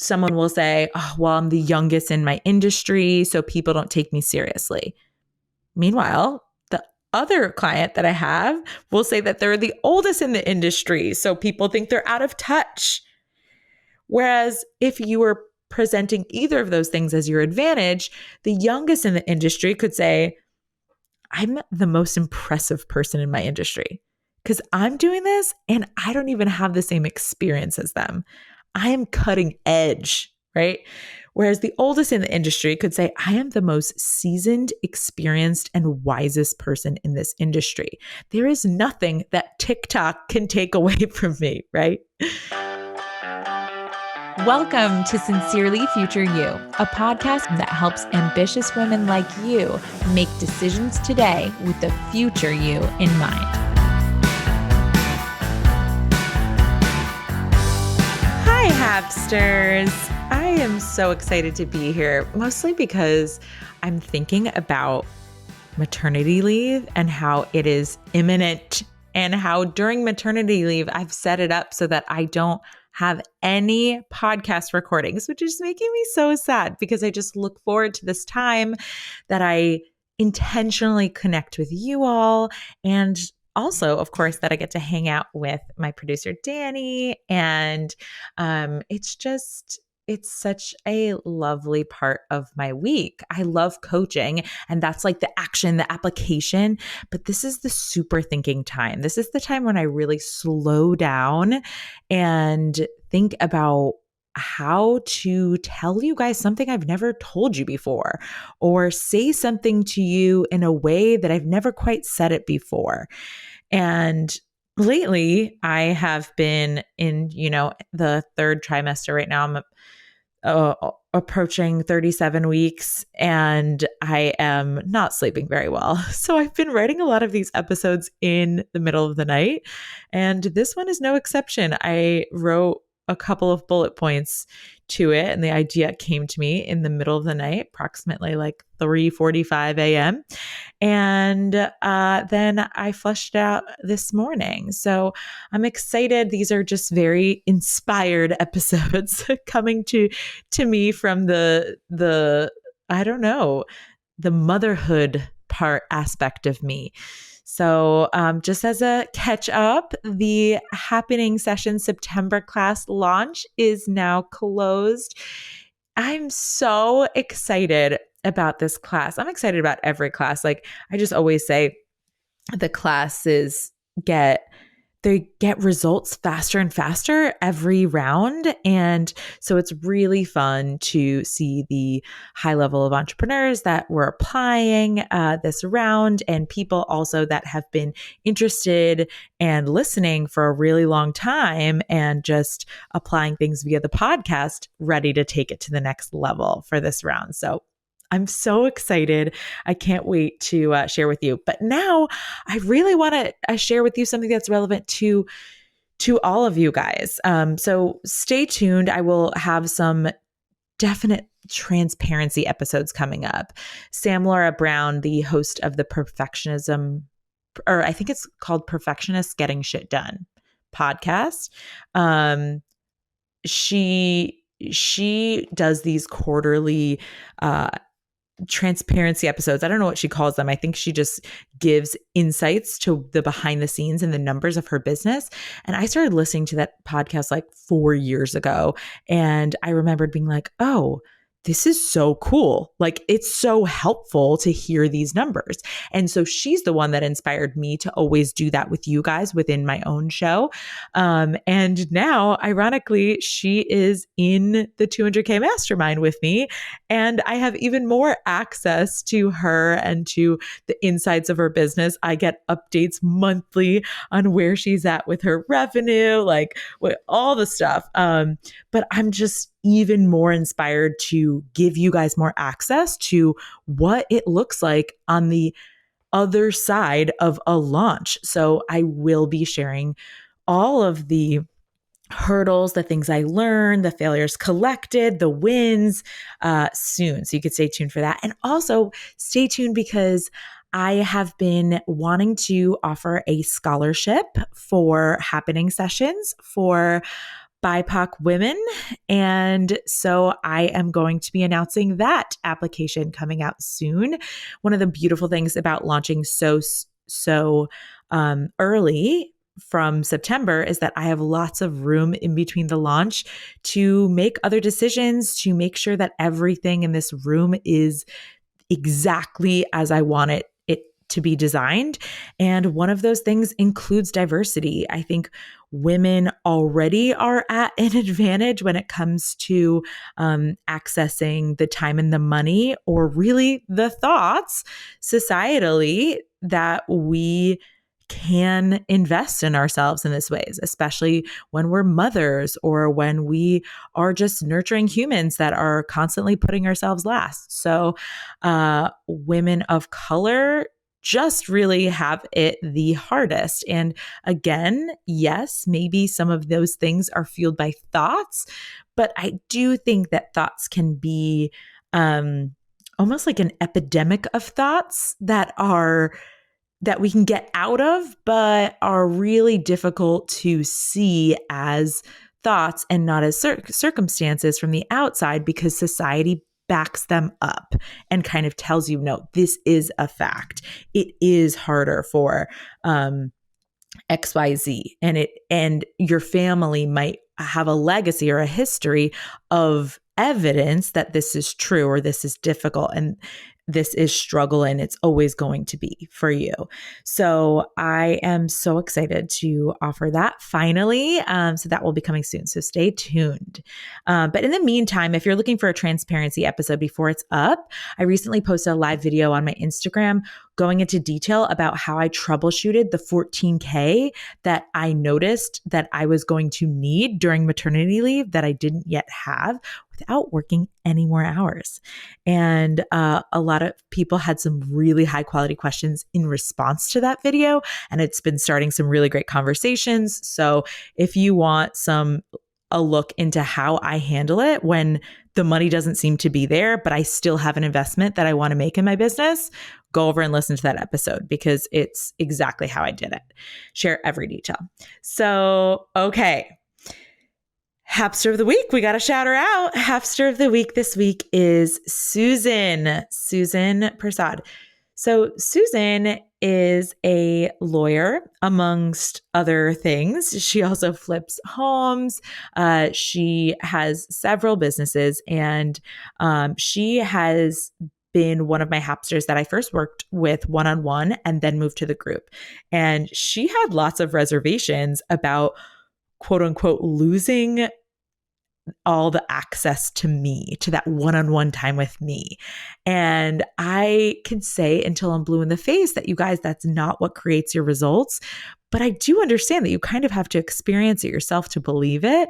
someone will say, oh, well, I'm the youngest in my industry, so people don't take me seriously. Meanwhile, the other client that I have will say that they're the oldest in the industry, so people think they're out of touch. Whereas if you were presenting either of those things as your advantage, the youngest in the industry could say, I'm the most impressive person in my industry because I'm doing this and I don't even have the same experience as them. I am cutting edge, right? Whereas the oldest in the industry could say, I am the most seasoned, experienced, and wisest person in this industry. There is nothing that TikTok can take away from me, right? Welcome to Sincerely Future You, a podcast that helps ambitious women like you make decisions today with the future you in mind. Hi, Hapsters. I am so excited to be here, mostly because I'm thinking about maternity leave and how it is imminent and how during maternity leave, I've set it up so that I don't have any podcast recordings, which is making me so sad because I just look forward to this time that I intentionally connect with you all. And also, of course, that I get to hang out with my producer, Danny. And it's such a lovely part of my week. I love coaching, and that's like the action, the application. But this is the super thinking time. This is the time when I really slow down and think about how to tell you guys something I've never told you before, or say something to you in a way that I've never quite said it before. And lately, I have been in, the third trimester right now. I'm approaching 37 weeks and I am not sleeping very well. So I've been writing a lot of these episodes in the middle of the night, and this one is no exception. I wrote a couple of bullet points to it, and the idea came to me in the middle of the night, approximately like 3:45 a.m. And then I fleshed it out this morning. So I'm excited. These are just very inspired episodes coming to me from the I don't know, the motherhood part aspect of me. So just as a catch up, the Happening Session September class launch is now closed. I'm so excited about this class. I'm excited about every class. Like I just always say, the classes get results faster and faster every round. And so it's really fun to see the high level of entrepreneurs that were applying this round, and people also that have been interested and listening for a really long time and just applying things via the podcast, ready to take it to the next level for this round. So I'm so excited. I can't wait to share with you. But now I really want to share with you something that's relevant to all of you guys. So stay tuned. I will have some definite transparency episodes coming up. Sam Laura Brown, the host of the Perfectionism, or I think it's called Perfectionist Getting Shit Done podcast. She does these quarterly transparency episodes. I don't know what she calls them. I think she just gives insights to the behind the scenes and the numbers of her business. And I started listening to that podcast like 4 years ago. And I remembered being like, oh, this is so cool. Like it's so helpful to hear these numbers. And so she's the one that inspired me to always do that with you guys within my own show. And now, ironically, she is in the 200K mastermind with me. And I have even more access to her and to the insights of her business. I get updates monthly on where she's at with her revenue, like with all the stuff. But I'm just even more inspired to give you guys more access to what it looks like on the other side of a launch. So I will be sharing all of the hurdles, the things I learned, the failures collected, the wins soon. So you could stay tuned for that. And also stay tuned because I have been wanting to offer a scholarship for Happening Sessions for BIPOC women. And so I am going to be announcing that application coming out soon. One of the beautiful things about launching so early from September is that I have lots of room in between the launch to make other decisions, to make sure that everything in this room is exactly as I want it to be designed. And one of those things includes diversity. I think women already are at an advantage when it comes to accessing the time and the money, or really the thoughts societally, that we can invest in ourselves in this ways, especially when we're mothers or when we are just nurturing humans that are constantly putting ourselves last. So women of color just really have it the hardest. And again, yes, maybe some of those things are fueled by thoughts, but I do think that thoughts can be almost like an epidemic of thoughts that we can get out of, but are really difficult to see as thoughts and not as circumstances from the outside, because society backs them up and kind of tells you, no, this is a fact. It is harder for XYZ, and your family might have a legacy or a history of evidence that this is true or this is difficult and this is struggle, and it's always going to be for you. So I am so excited to offer that finally. So that will be coming soon. So stay tuned. But in the meantime, if you're looking for a transparency episode before it's up, I recently posted a live video on my Instagram going into detail about how I troubleshooted the 14K that I noticed that I was going to need during maternity leave that I didn't yet have, without working any more hours. And a lot of people had some really high quality questions in response to that video, and it's been starting some really great conversations. So if you want a look into how I handle it when the money doesn't seem to be there, but I still have an investment that I want to make in my business, go over and listen to that episode, because it's exactly how I did it. Share every detail. So, okay. Hapster of the week. We got to shout her out. Hapster of the week this week is Susan Prasad. So Susan is a lawyer, amongst other things. She also flips homes. She has several businesses, and she has been one of my Hapsters that I first worked with one-on-one and then moved to the group. And she had lots of reservations about, quote unquote, losing all the access to me, to that one-on-one time with me. And I can say until I'm blue in the face that, you guys, that's not what creates your results. But I do understand that you kind of have to experience it yourself to believe it.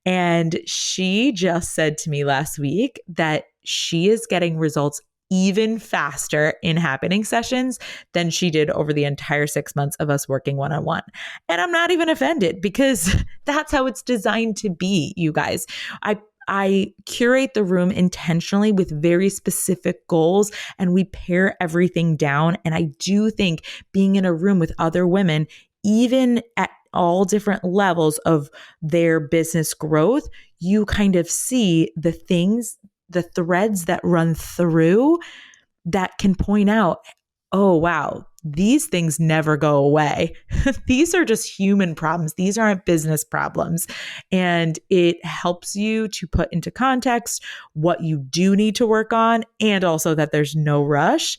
And she just said to me last week that she is getting results even faster in happening sessions than she did over the entire 6 months of us working one-on-one. And I'm not even offended, because that's how it's designed to be, you guys. I curate the room intentionally with very specific goals, and we pare everything down. And I do think being in a room with other women, even at all different levels of their business growth, you kind of see the things, the threads that run through that can point out, oh, wow, these things never go away. These are just human problems. These aren't business problems. And it helps you to put into context what you do need to work on, and also that there's no rush.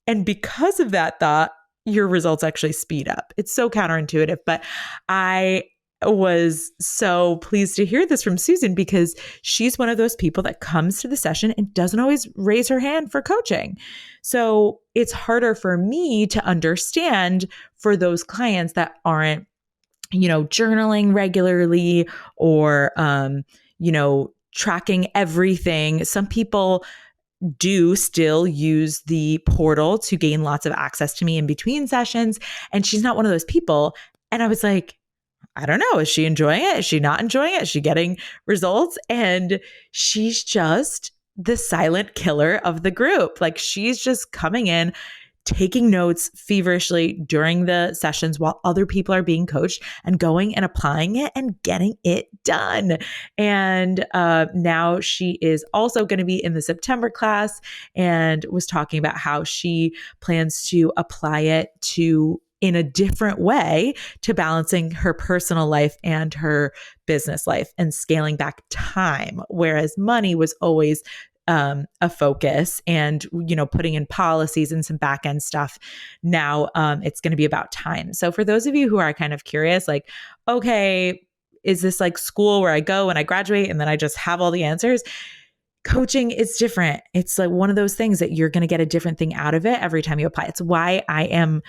And because of that thought, your results actually speed up. It's so counterintuitive, but I was so pleased to hear this from Susan, because she's one of those people that comes to the session and doesn't always raise her hand for coaching. So it's harder for me to understand for those clients that aren't, journaling regularly or, tracking everything. Some people do still use the portal to gain lots of access to me in between sessions, and she's not one of those people. And I was like, I don't know. Is she enjoying it? Is she not enjoying it? Is she getting results? And she's just the silent killer of the group. Like, she's just coming in, taking notes feverishly during the sessions while other people are being coached and going and applying it and getting it done. And now she is also going to be in the September class and was talking about how she plans to apply it to in a different way to balancing her personal life and her business life and scaling back time, whereas money was always a focus and, putting in policies and some back end stuff. Now it's going to be about time. So for those of you who are kind of curious, like, okay, is this like school where I go and I graduate and then I just have all the answers? Coaching is different. It's like one of those things that you're going to get a different thing out of it every time you apply. It's why I am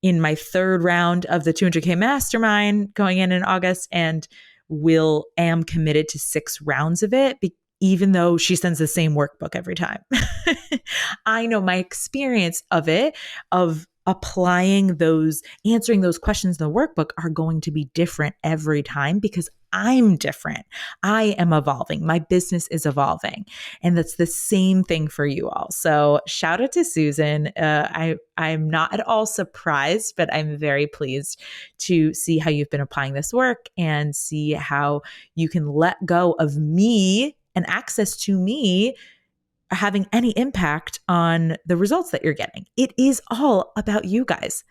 in my third round of the 200K mastermind going in August and am committed to 6 rounds of it, even though she sends the same workbook every time. I know my experience of it, of applying answering those questions in the workbook are going to be different every time because I'm different. I am evolving. My business is evolving. And that's the same thing for you all. So shout out to Susan. I'm not at all surprised, but I'm very pleased to see how you've been applying this work and see how you can let go of me and access to me having any impact on the results that you're getting. It is all about you guys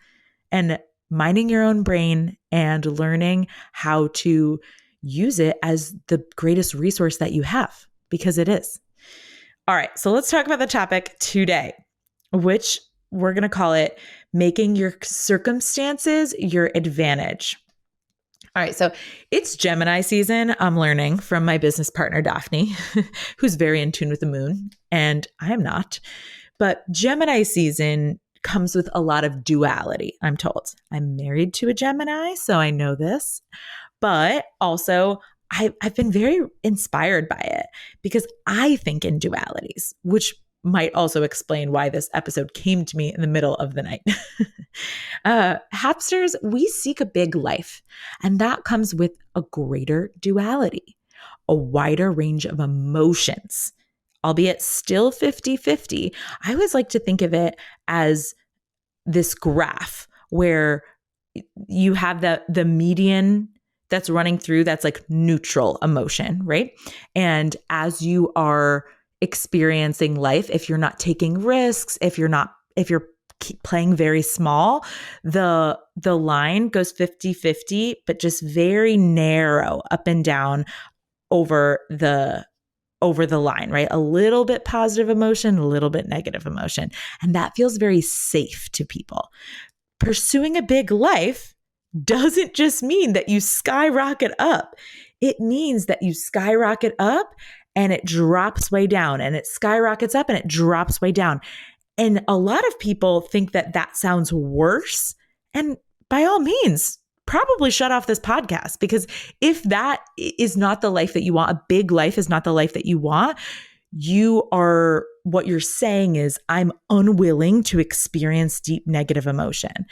and minding your own brain and learning how to use it as the greatest resource that you have, because it is. All right, so let's talk about the topic today, which we're going to call it making your circumstances your advantage. All right, so it's Gemini season. I'm learning from my business partner, Daphne, who's very in tune with the moon, and I am not. But Gemini season comes with a lot of duality, I'm told. I'm married to a Gemini, so I know this. But also, I've been very inspired by it because I think in dualities, which might also explain why this episode came to me in the middle of the night. Hapsters, we seek a big life, and that comes with a greater duality, a wider range of emotions, albeit still 50-50. I always like to think of it as this graph where you have the median that's running through, that's like neutral emotion, right? And as you are experiencing life, if you're not taking risks, if you're playing very small, the line goes 50-50, but just very narrow up and down over the line, right? A little bit positive emotion, a little bit negative emotion. And that feels very safe to people. Pursuing a big life doesn't just mean that you skyrocket up. It means that you skyrocket up and it drops way down, and it skyrockets up and it drops way down. And a lot of people think that that sounds worse. And by all means, probably shut off this podcast, because if that is not the life that you want, a big life is not the life that you want, what you're saying is, I'm unwilling to experience deep negative emotion.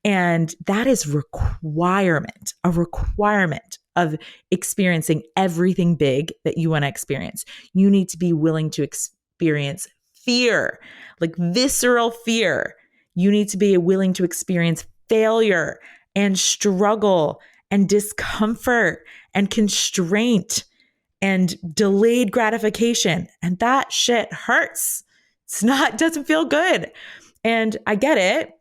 And that is a requirement of experiencing everything big that you want to experience. You need to be willing to experience fear, like visceral fear. You need to be willing to experience failure and struggle and discomfort and constraint and delayed gratification. And that shit hurts. Doesn't feel good. And I get it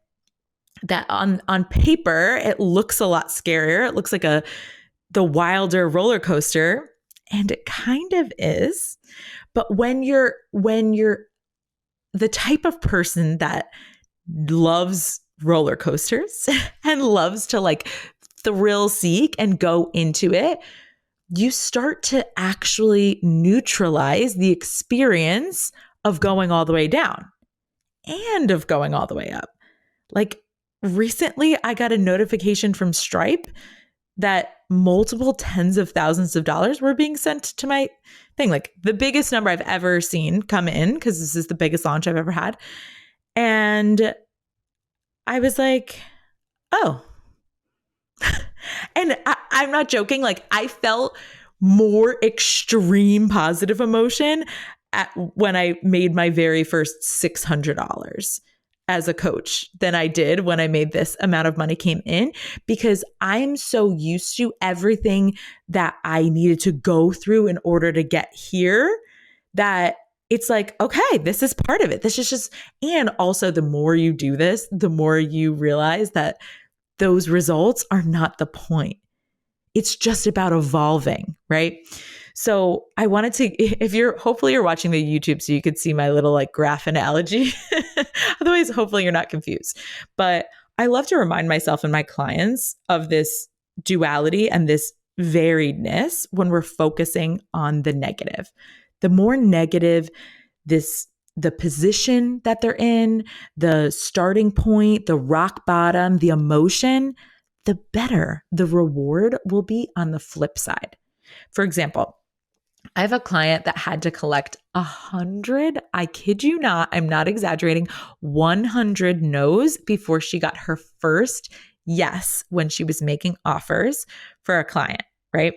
that on paper, it looks a lot scarier. It looks like the wilder roller coaster, and it kind of is. But when you're the type of person that loves roller coasters and loves to like thrill seek and go into it, you start to actually neutralize the experience of going all the way down and of going all the way up. Like recently, I got a notification from Stripe that multiple tens of thousands of dollars were being sent to my thing. Like the biggest number I've ever seen come in, because this is the biggest launch I've ever had. And I was like, oh. And I'm not joking. Like I felt more extreme positive emotion when I made my very first $600. as a coach than I did when I made this amount of money came in, because I'm so used to everything that I needed to go through in order to get here that it's like, okay, this is part of it. This is just, and also the more you do this, the more you realize that those results are not the point. It's just about evolving, right? So I wanted to, hopefully you're watching the YouTube so you could see my little like graph analogy. Otherwise, hopefully you're not confused. But I love to remind myself and my clients of this duality and this variedness when we're focusing on the negative. The more negative the position that they're in, the starting point, the rock bottom, the emotion, the better the reward will be on the flip side. For example, I have a client that had to collect 100, I kid you not, I'm not exaggerating, 100 no's before she got her first yes when she was making offers for a client, right?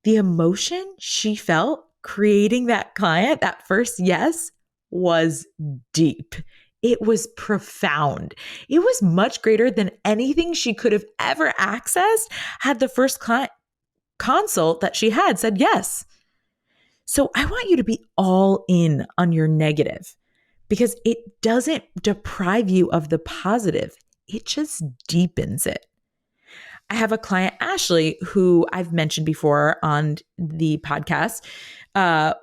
The emotion she felt creating that client, that first yes, was deep. It was profound. It was much greater than anything she could have ever accessed had the first client consult that she had said yes. So I want you to be all in on your negative because it doesn't deprive you of the positive. It just deepens it. I have a client, Ashley, who I've mentioned before on the podcast,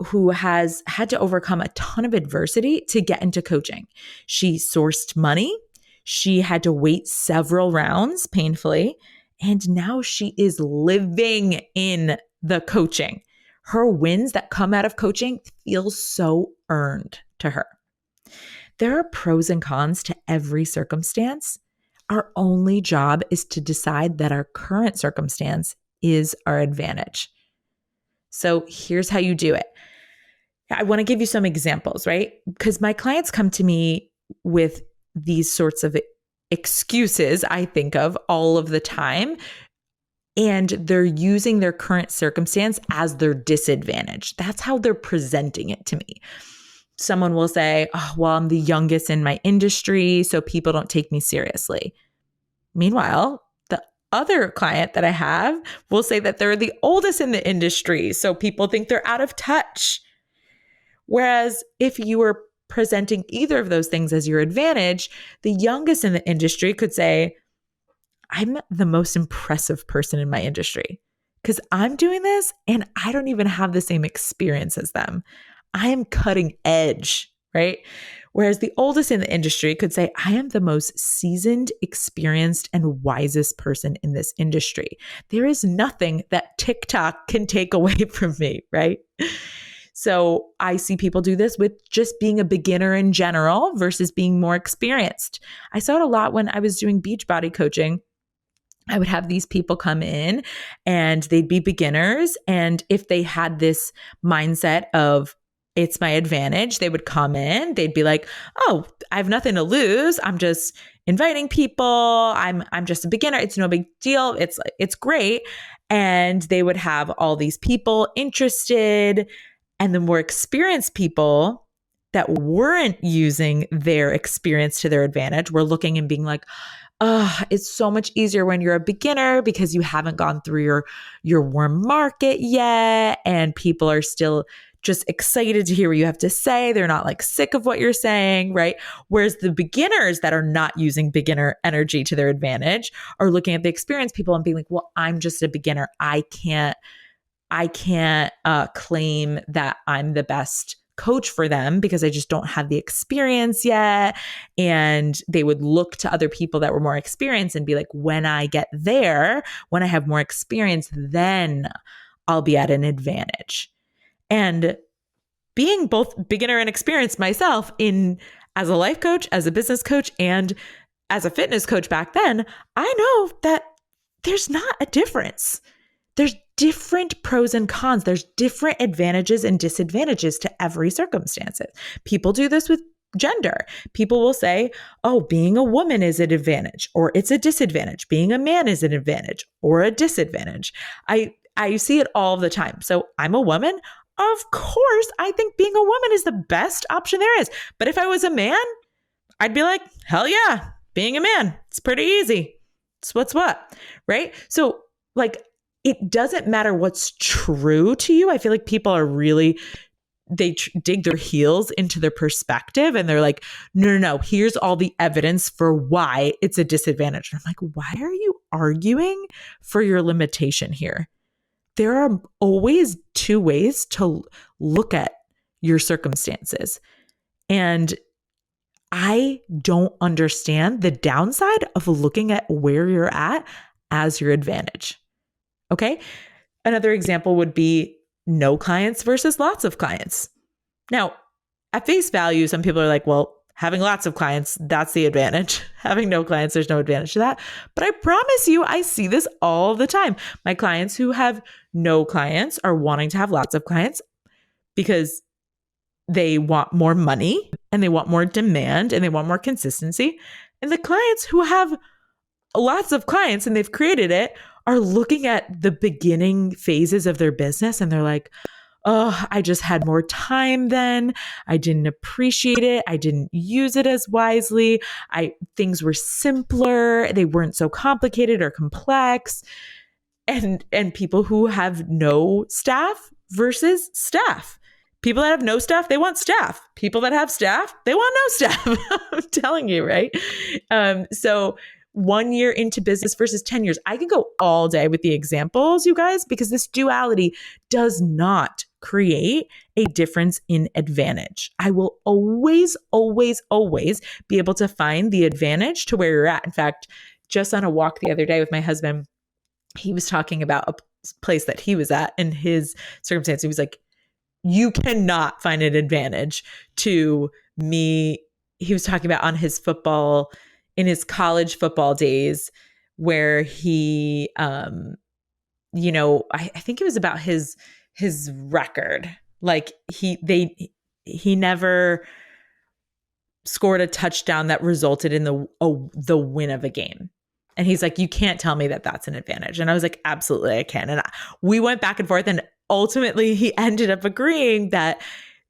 who has had to overcome a ton of adversity to get into coaching. She sourced money. She had to wait several rounds painfully. And now she is living in the coaching. Her wins that come out of coaching feel so earned to her. There are pros and cons to every circumstance. Our only job is to decide that our current circumstance is our advantage. So here's how you do it. I want to give you some examples, right? Because my clients come to me with these sorts of excuses, I think of all of the time, and they're using their current circumstance as their disadvantage. That's how they're presenting it to me. Someone will say, oh, well, I'm the youngest in my industry, so people don't take me seriously. Meanwhile, the other client that I have will say that they're the oldest in the industry, so people think they're out of touch. Whereas if you were presenting either of those things as your advantage, the youngest in the industry could say, I'm the most impressive person in my industry because I'm doing this and I don't even have the same experience as them. I am cutting edge, right? Whereas the oldest in the industry could say, I am the most seasoned, experienced, and wisest person in this industry. There is nothing that TikTok can take away from me, right? So I see people do this with just being a beginner in general versus being more experienced. I saw it a lot when I was doing Beachbody coaching. I would have these people come in and they'd be beginners. And if they had this mindset of, it's my advantage, they would come in, they'd be like, oh, I have nothing to lose. I'm just inviting people. I'm just a beginner. It's no big deal. It's great. And they would have all these people interested. And the more experienced people that weren't using their experience to their advantage were looking and being like, oh, it's so much easier when you're a beginner because you haven't gone through your warm market yet. And people are still just excited to hear what you have to say. They're not like sick of what you're saying, right? Whereas the beginners that are not using beginner energy to their advantage are looking at the experienced people and being like, well, I'm just a beginner. I can't claim that I'm the best coach for them because I just don't have the experience yet. And they would look to other people that were more experienced and be like, when I get there, when I have more experience, then I'll be at an advantage. And being both beginner and experienced myself as a life coach, as a business coach, and as a fitness coach back then, I know that there's not a difference. There's different pros and cons. There's different advantages and disadvantages to every circumstance. People do this with gender. People will say, oh, being a woman is an advantage or it's a disadvantage. Being a man is an advantage or a disadvantage. I see it all the time. So I'm a woman. Of course, I think being a woman is the best option there is. But if I was a man, I'd be like, hell yeah, being a man, it's pretty easy. It's what's what, right? So like, it doesn't matter what's true to you. I feel like people are really, they dig their heels into their perspective and they're like, no, here's all the evidence for why it's a disadvantage. And I'm like, why are you arguing for your limitation here? There are always two ways to look at your circumstances. And I don't understand the downside of looking at where you're at as your advantage. Okay. Another example would be no clients versus lots of clients. Now, at face value, some people are like, well, having lots of clients, that's the advantage. Having no clients, there's no advantage to that. But I promise you, I see this all the time. My clients who have no clients are wanting to have lots of clients because they want more money and they want more demand and they want more consistency. And the clients who have lots of clients and they've created it are looking at the beginning phases of their business and they're like, oh, I just had more time then. I didn't appreciate it. I didn't use it as wisely. Things were simpler. They weren't so complicated or complex. And people who have no staff versus staff. People that have no staff, they want staff. People that have staff, they want no staff. I'm telling you, right? So 1 year into business versus 10 years. I could go all day with the examples, you guys, because this duality does not create a difference in advantage. I will always, always, always be able to find the advantage to where you're at. In fact, just on a walk the other day with my husband, he was talking about a place that he was at in his circumstance. He was like, you cannot find an advantage to me. He was talking about on his football, in his college football days where he, I think it was about his record. Like he never scored a touchdown that resulted in the win of a game. And he's like, you can't tell me that that's an advantage. And I was like, absolutely, I can. And we went back and forth and ultimately he ended up agreeing that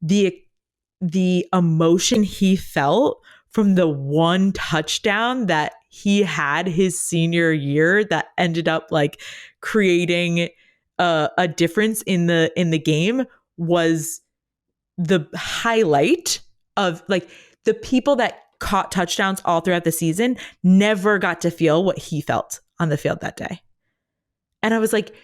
the emotion he felt from the one touchdown that he had his senior year that ended up like creating a difference in the game was the highlight of like the people that caught touchdowns all throughout the season never got to feel what he felt on the field that day. And I was like,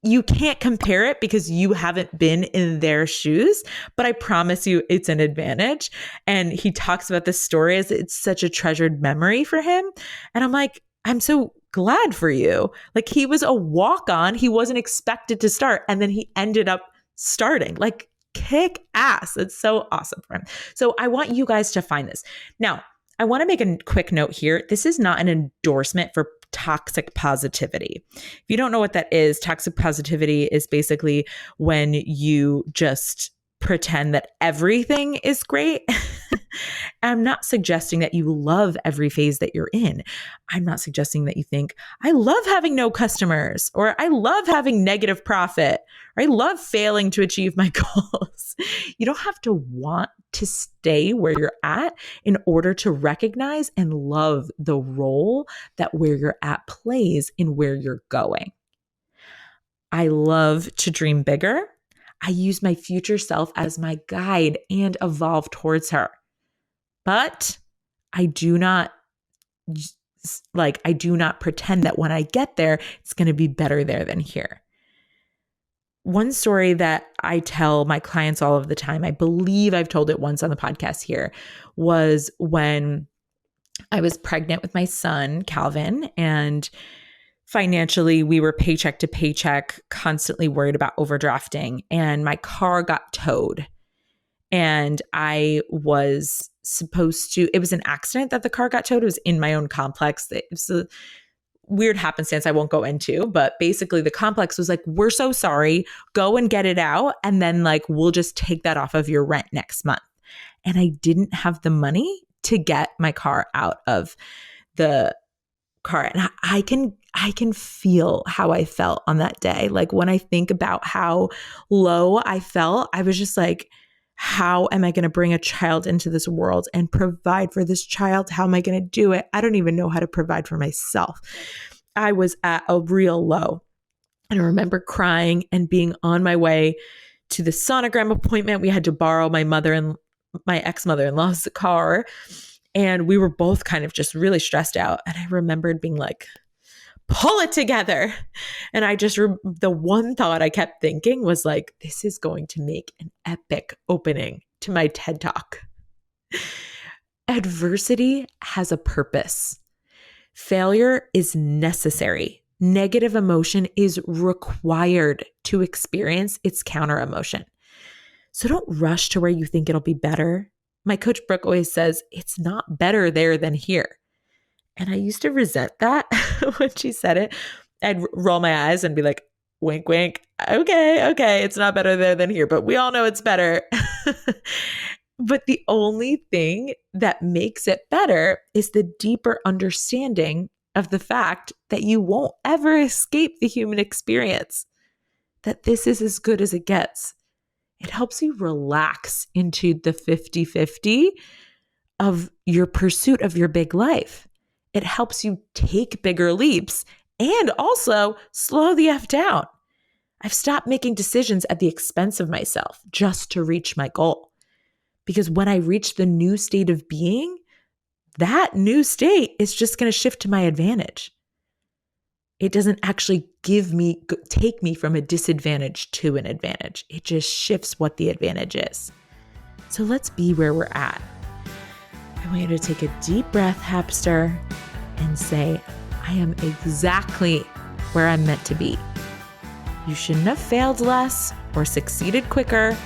you can't compare it because you haven't been in their shoes, but I promise you it's an advantage. And he talks about this story as it's such a treasured memory for him. And I'm like, I'm so glad for you. Like he was a walk-on. He wasn't expected to start. And then he ended up starting. Like kick ass. It's so awesome for him. So I want you guys to find this. Now, I want to make a quick note here. This is not an endorsement for toxic positivity. If you don't know what that is, toxic positivity is basically when you just pretend that everything is great. I'm not suggesting that you love every phase that you're in. I'm not suggesting that you think, I love having no customers, or I love having negative profit, or I love failing to achieve my goals. You don't have to want to stay where you're at in order to recognize and love the role that where you're at plays in where you're going. I love to dream bigger. I use my future self as my guide and evolve towards her. But I do not pretend that when I get there, it's going to be better there than here. One story that I tell my clients all of the time, I believe I've told it once on the podcast here, was when I was pregnant with my son, Calvin, and financially we were paycheck to paycheck, constantly worried about overdrafting, and my car got towed. And I was supposed to, it was an accident that the car got towed. It was in my own complex. It was a weird happenstance I won't go into, but basically the complex was like, we're so sorry, go and get it out. And then like, we'll just take that off of your rent next month. And I didn't have the money to get my car out of the car. And I can feel how I felt on that day. Like when I think about how low I felt, I was just like, how am I going to bring a child into this world and provide for this child? How am I going to do it? I don't even know how to provide for myself. I was at a real low. And I remember crying and being on my way to the sonogram appointment. We had to borrow my ex-mother-in-law's car. And we were both kind of just really stressed out. And I remembered being like, pull it together. And I just, the one thought I kept thinking was like, this is going to make an epic opening to my TED Talk. Adversity has a purpose. Failure is necessary. Negative emotion is required to experience its counter emotion. So don't rush to where you think it'll be better. My coach Brooke always says, it's not better there than here. And I used to resent that when she said it. I'd roll my eyes and be like, wink, wink. Okay, it's not better there than here, but we all know it's better. But the only thing that makes it better is the deeper understanding of the fact that you won't ever escape the human experience, that this is as good as it gets. It helps you relax into the 50-50 of your pursuit of your big life. It helps you take bigger leaps and also slow the F down. I've stopped making decisions at the expense of myself just to reach my goal. Because when I reach the new state of being, that new state is just going to shift to my advantage. It doesn't actually take me from a disadvantage to an advantage. It just shifts what the advantage is. So let's be where we're at. I want you to take a deep breath, Hapster, and say, I am exactly where I'm meant to be. You shouldn't have failed less or succeeded quicker.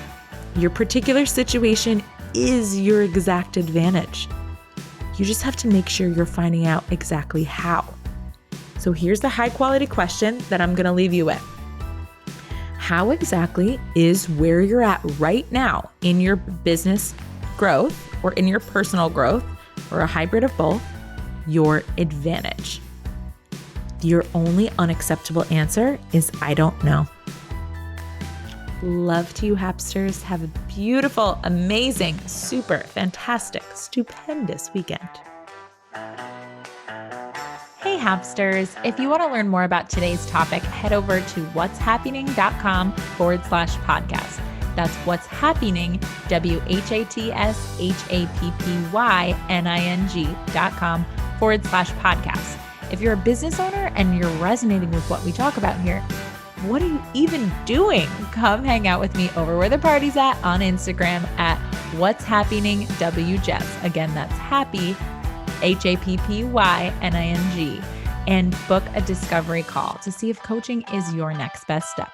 Your particular situation is your exact advantage. You just have to make sure you're finding out exactly how. So here's the high quality question that I'm going to leave you with. How exactly is where you're at right now in your business growth or in your personal growth or a hybrid of both, your advantage? Your only unacceptable answer is I don't know. Love to you, Hapsters. Have a beautiful, amazing, super, fantastic, stupendous weekend. Hey, Hapsters. If you want to learn more about today's topic, head over to whatshappening.com/podcast. That's what's happening, whatshappening.com/podcast. If you're a business owner and you're resonating with what we talk about here, what are you even doing? Come hang out with me over where the party's at on Instagram at What's Happening WJess. Again, that's happy, HAPPYNING, and book a discovery call to see if coaching is your next best step.